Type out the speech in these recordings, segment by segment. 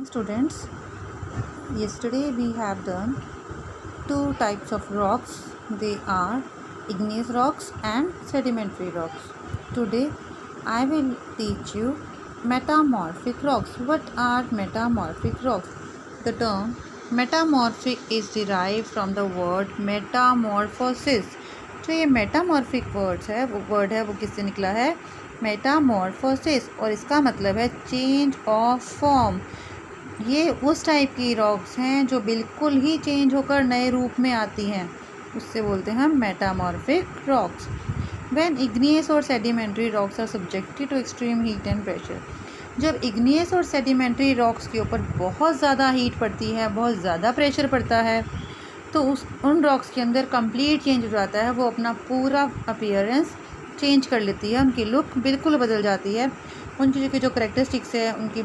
Students, yesterday we have done two types of rocks. They are igneous rocks and sedimentary rocks. Today I will teach you metamorphic rocks. What are metamorphic rocks? The term metamorphic is derived from the word metamorphosis. जो ये metamorphic word है वो किससे निकला है? Metamorphosis, और इसका मतलब है चेंज ऑफ फॉर्म। ये उस टाइप की रॉक्स हैं जो बिल्कुल ही चेंज होकर नए रूप में आती हैं, उससे बोलते हैं हम मेटामॉर्फिक रॉक्स। व्हेन इग्नियस और sedimentary rocks are subjected to extreme heat and pressure, जब इग्नियस और सेडिमेंट्री रॉक्स के ऊपर बहुत ज़्यादा हीट पड़ती है, बहुत ज़्यादा प्रेशर पड़ता है, तो उन रॉक्स के अंदर कंप्लीट चेंज हो जाता है। वो अपना पूरा अपीयरेंस चेंज कर लेती है, उनकी लुक बिल्कुल बदल जाती है। उनकी जो करेक्टरिस्टिक्स है, उनकी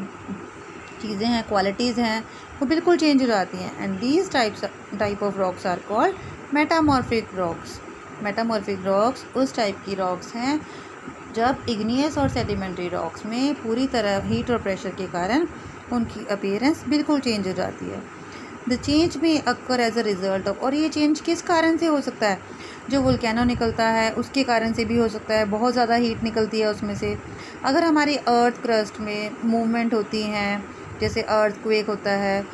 चीज़ें हैं, क्वालिटीज़ हैं, वो बिल्कुल चेंज हो जाती हैं। And these type of rocks are called metamorphic rocks. Metamorphic rocks उस टाइप की रॉक्स हैं जब इग्नियस और सेडिमेंट्री रॉक्स में पूरी तरह हीट और प्रेशर के कारण उनकी अपीयरेंस बिल्कुल चेंज हो जाती है। द चेंज में occur as a result of, और ये चेंज किस कारण से हो सकता है? जो वोल्केनो निकलता है उसके कारण से भी हो सकता है, बहुत ज़्यादा हीट निकलती है उसमें से। अगर हमारी अर्थ क्रस्ट में मूवमेंट होती हैं, जैसे अर्थक्वेक होता है,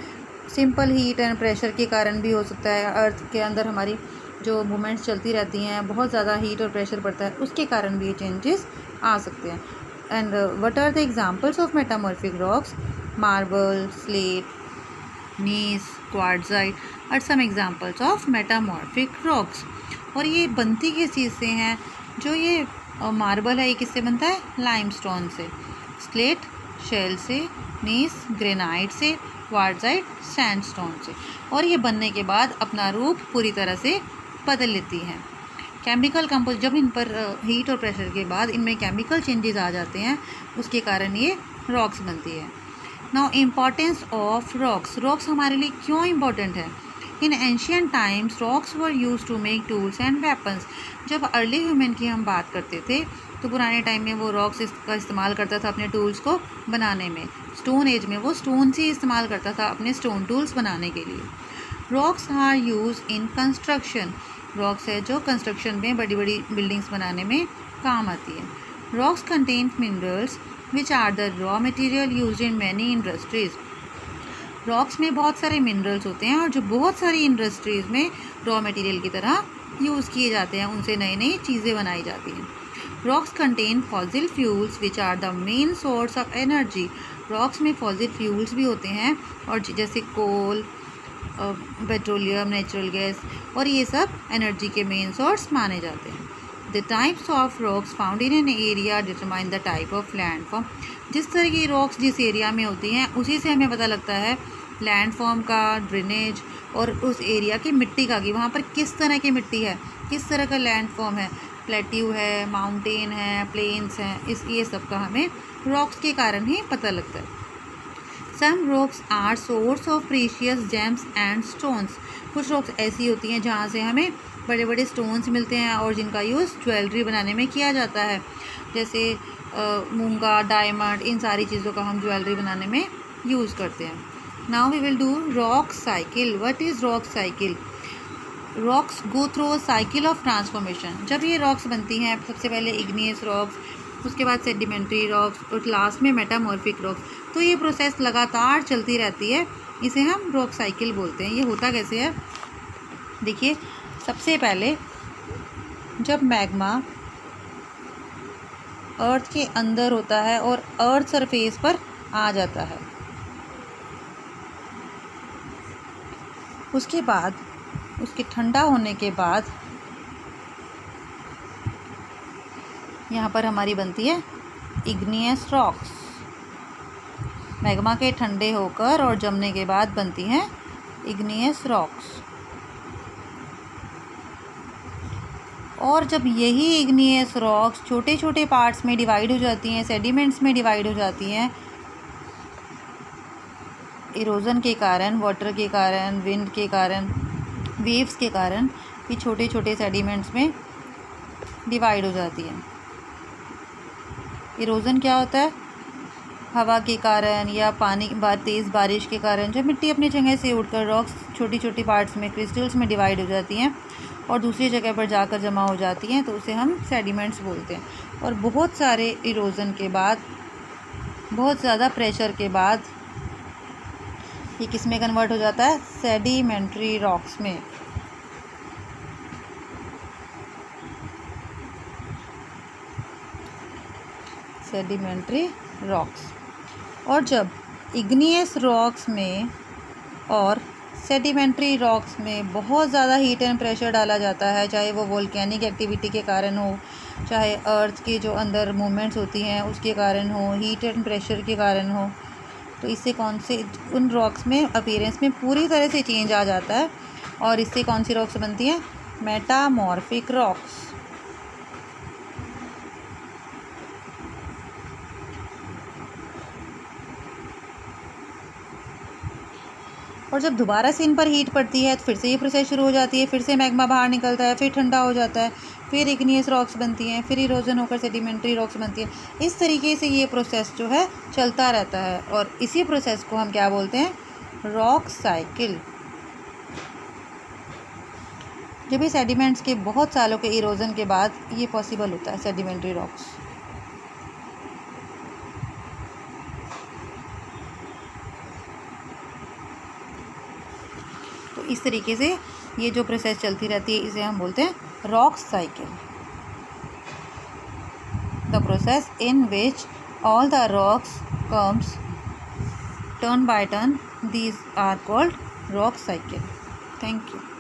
सिंपल हीट एंड प्रेशर के कारण भी हो सकता है। अर्थ के अंदर हमारी जो मूवमेंट्स चलती रहती हैं, बहुत ज़्यादा हीट और प्रेशर पड़ता है, उसके कारण भी ये चेंजेस आ सकते हैं। And what are the examples of metamorphic rocks? Marble, slate, gneiss, quartzite are some examples of metamorphic rocks. और ये बनती किस चीज़ से हैं? जो ये मार्बल है, ये किससे बनता है? लाइमस्टोन से। स्लेट शेल से, नीस ग्रेनाइट से, क्वार्ट्जाइट सैंडस्टोन से। और ये बनने के बाद अपना रूप पूरी तरह से बदल लेती हैं। केमिकल कंपोज, जब इन पर हीट और प्रेशर के बाद इनमें केमिकल चेंजेस आ जाते हैं, उसके कारण ये रॉक्स बनती है। Now importance of rocks. Rocks हमारे लिए क्यों इम्पॉर्टेंट है? In ancient times rocks were use to make tools and weapons. जब अर्ली ह्यूमन की हम बात करते थे तो पुराने टाइम में वो रॉक्स का इस्तेमाल करता था अपने टूल्स को बनाने में। स्टोन एज में वो स्टोन से इस्तेमाल करता था अपने स्टोन टूल्स बनाने के लिए। Rocks are use in construction. Rocks है जो कंस्ट्रक्शन में बड़ी बड़ी बिल्डिंग्स बनाने में काम आती है। Rocks contain minerals which are the raw material use in many industries. Rocks में बहुत सारे मिनरल्स होते हैं और जो बहुत सारी इंडस्ट्रीज़ में रॉ मटेरियल की तरह यूज़ किए जाते हैं, उनसे नई नई चीज़ें बनाई जाती हैं। Rocks contain fossil fuels which are the main source of energy. Rocks में फॉसिल फ्यूल्स भी होते हैं, और जैसे कोल, पेट्रोलियम, नेचुरल गैस, और ये सब एनर्जी के मेन सोर्स माने जाते हैं। The types of rocks found in an area determine the type of land form. जिस तरह की रॉक्स जिस एरिया में होती हैं, उसी से हमें पता लगता है लैंड फॉर्म का, ड्रेनेज, और उस एरिया की मिट्टी का, कि वहाँ पर किस तरह की मिट्टी है, किस तरह का लैंड फॉर्म है, प्लेट्यू है, माउंटेन है, प्लेन्स हैं। ये सब का हमें रॉक्स के कारण ही पता लगता है। Some rocks are source of precious gems and stones. कुछ रॉक्स ऐसी होती हैं जहाँ से हमें बड़े बड़े स्टोन्स मिलते हैं और जिनका यूज़ ज्वेलरी बनाने में किया जाता है, जैसे मूंगा, डायमंड, इन सारी चीज़ों का हम ज्वेलरी बनाने में यूज़ करते हैं। Now we will do rock cycle. What is rock cycle? Rocks go through a cycle of transformation. जब ये रॉक्स बनती हैं, सबसे पहले इग्नियस रॉक्स, उसके बाद सेडिमेंट्री रॉक्स, और लास्ट में मेटामॉर्फिक रॉक्स, तो ये प्रोसेस लगातार चलती रहती है। इसे हम रॉक साइकिल बोलते हैं। ये होता कैसे है? देखिए, सबसे पहले जब मैग्मा अर्थ के अंदर होता है और अर्थ सरफेस पर आ जाता है, उसके बाद उसके ठंडा होने के बाद यहाँ पर हमारी बनती है इग्नियस रॉक्स। मैग्मा के ठंडे होकर और जमने के बाद बनती हैं इग्नियस रॉक्स। और जब यही इग्नियस रॉक्स छोटे छोटे पार्ट्स में डिवाइड हो जाती हैं, सेडिमेंट्स में डिवाइड हो जाती हैं, इरोजन के कारण, वाटर के कारण, विंड के कारण, वेव्स के कारण, ये छोटे छोटे सेडिमेंट्स में डिवाइड हो जाती हैं। इरोजन क्या होता है? हवा के कारण या तेज़ बारिश के कारण जब मिट्टी अपनी जगह से उठकर रॉक्स छोटी छोटी पार्ट्स में क्रिस्टल्स में डिवाइड हो जाती हैं और दूसरी जगह पर जाकर जमा हो जाती हैं, तो उसे हम सेडिमेंट्स बोलते हैं। और बहुत सारे इरोज़न के बाद, बहुत ज़्यादा प्रेशर के बाद ये किस में कन्वर्ट हो जाता है? सेडिमेंट्री रॉक्स में। Sedimentary rocks. और जब इग्नियस रॉक्स में और सेडिमेंट्री रॉक्स में बहुत ज़्यादा हीट एंड प्रेशर डाला जाता है, चाहे वो वोल्केनिक एक्टिविटी के कारण हो, चाहे अर्थ के जो अंदर मूवमेंट्स होती हैं उसके कारण हो, हीट एंड प्रेशर के कारण हो, तो इससे उन रॉक्स में अपीयरेंस में पूरी तरह से चेंज आ जाता है। और इससे कौन सी रॉक्स बनती हैं? Metamorphic rocks. और जब दोबारा से इन पर हीट पड़ती है तो फिर से ये प्रोसेस शुरू हो जाती है, फिर से मैग्मा बाहर निकलता है, फिर ठंडा हो जाता है, फिर इग्नियस रॉक्स बनती हैं, फिर इरोजन होकर सेडिमेंट्री रॉक्स बनती हैं। इस तरीके से ये प्रोसेस जो है चलता रहता है और इसी प्रोसेस को हम क्या बोलते हैं? Rock cycle. जब ये सेडिमेंट्स के बहुत सालों के इरोजन के बाद ये पॉसिबल होता है, सेडिमेंट्री रॉक्स। तो इस तरीके से ये जो प्रोसेस चलती रहती है इसे हम बोलते हैं rock cycle. The process in which all the rocks comes turn by turn, these are called rock cycle. Thank you.